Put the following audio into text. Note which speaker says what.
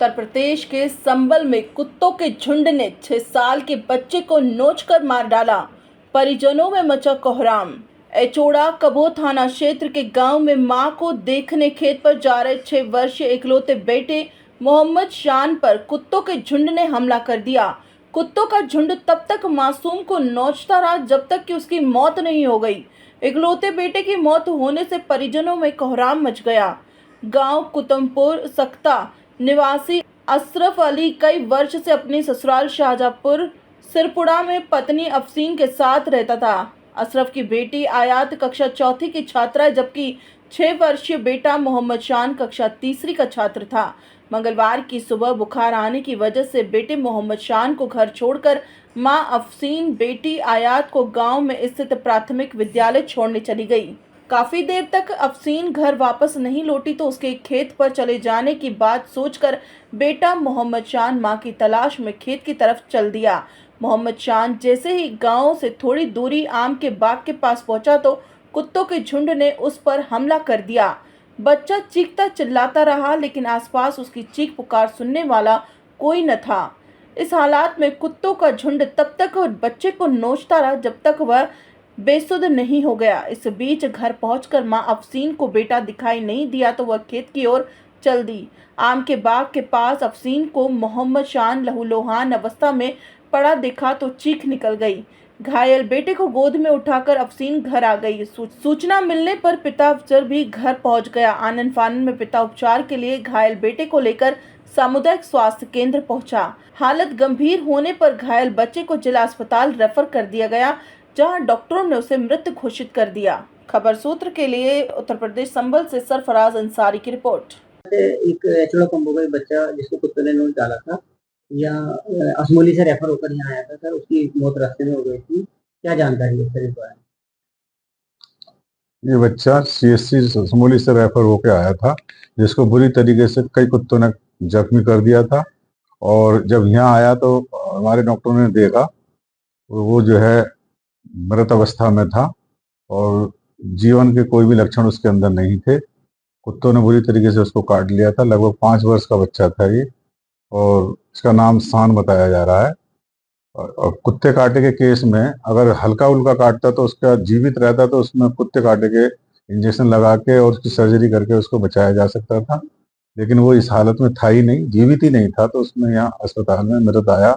Speaker 1: उत्तर प्रदेश के संबल में कुत्तों के झुंड ने 6 साल के बच्चे को नोचकर मार डाला। परिजनों में मचा कोहराम। एचोड़ा कबो थाना क्षेत्र के गांव में मां को देखने खेत पर जा रहे 6 वर्षीय इकलौते बेटे मोहम्मद शान पर कुत्तों के झुंड ने हमला कर दिया। कुत्तों का झुंड तब तक मासूम को नोचता रहा जब तक कि उसकी मौत नहीं हो गई। इकलौते बेटे की मौत होने से परिजनों में कोहराम मच गया। गांव कुतुमपुर सख्ता निवासी अशरफ अली कई वर्ष से अपनी ससुराल शाहजहांपुर सिरपुड़ा में पत्नी अफसीन के साथ रहता था। अशरफ की बेटी आयात कक्षा 4वीं की छात्रा है, जबकि 6 वर्षीय बेटा मोहम्मद शान कक्षा 3वीं का छात्र था। मंगलवार की सुबह बुखार आने की वजह से बेटे मोहम्मद शान को घर छोड़कर मां अफसीन बेटी आयात को गांव में स्थित प्राथमिक विद्यालय छोड़ने चली गई। काफी देर तक अफसीन घर वापस नहीं लौटी तो उसके खेत पर चले जाने की बात सोचकर बेटा मोहम्मद शान मां की तलाश में खेत की तरफ चल दिया। मोहम्मद शान जैसे ही गांव से थोड़ी दूरी आम के बाग के पास पहुंचा तो कुत्तों के झुंड ने उस पर हमला कर दिया। बच्चा चीखता चिल्लाता रहा, लेकिन आसपास उसकी चीख पुकार सुनने वाला कोई न था। इस हालात में कुत्तों का झुंड तब तक बच्चे को नोचता रहा जब तक वह बेसुध नहीं हो गया। इस बीच घर पहुंचकर मां अफसीन को बेटा दिखाई नहीं दिया तो वह खेत की ओर चल दी। आम के बाग के पास अफसीन को मोहम्मद शान लहूलुहान अवस्था में पड़ा देखा तो चीख निकल गई। घायल बेटे को गोद में उठाकर अफसीन घर आ गई। सूचना मिलने पर पिता अफजल भी घर पहुंच गया। आनन फानन में पिता उपचार के लिए घायल बेटे को लेकर सामुदायिक स्वास्थ्य केंद्र पहुंचा। हालत गंभीर होने पर घायल बच्चे को जिला अस्पताल रेफर कर दिया गया, जहां डॉक्टरों ने उसे मृत घोषित कर दिया। खबर सूत्र के लिए उत्तर प्रदेश संबल से सरफराज अंसारी की रिपोर्ट।
Speaker 2: एक एचोड़ा कम्बो का बच्चा जिसको कुत्ते ने नोच डाला था, या असमोली से रेफर होकर यहाँ आया था सर, उसकी मौत रास्ते में हो गई थी। क्या जानकारी है सर इस बारे में?
Speaker 3: ये बच्चा सीएससी असमोली से रेफर होकर आया था, जिसको बुरी तरीके से कई कुत्तों ने जख्मी कर दिया था। और जब यहाँ आया तो हमारे डॉक्टरों ने देखा वो जो है मृत अवस्था में था और जीवन के कोई भी लक्षण उसके अंदर नहीं थे। कुत्तों ने बुरी तरीके से उसको काट लिया था। लगभग 5 वर्ष का बच्चा था ये, और इसका नाम शान बताया जा रहा है। और कुत्ते काटे के केस में अगर हल्का उल्का काटता तो उसका जीवित रहता तो उसमें कुत्ते काटे के इंजेक्शन लगा के और उसकी सर्जरी करके उसको बचाया जा सकता था, लेकिन वो इस हालत में था ही नहीं, जीवित ही नहीं था, तो उसमें यहाँ अस्पताल में मृत आया।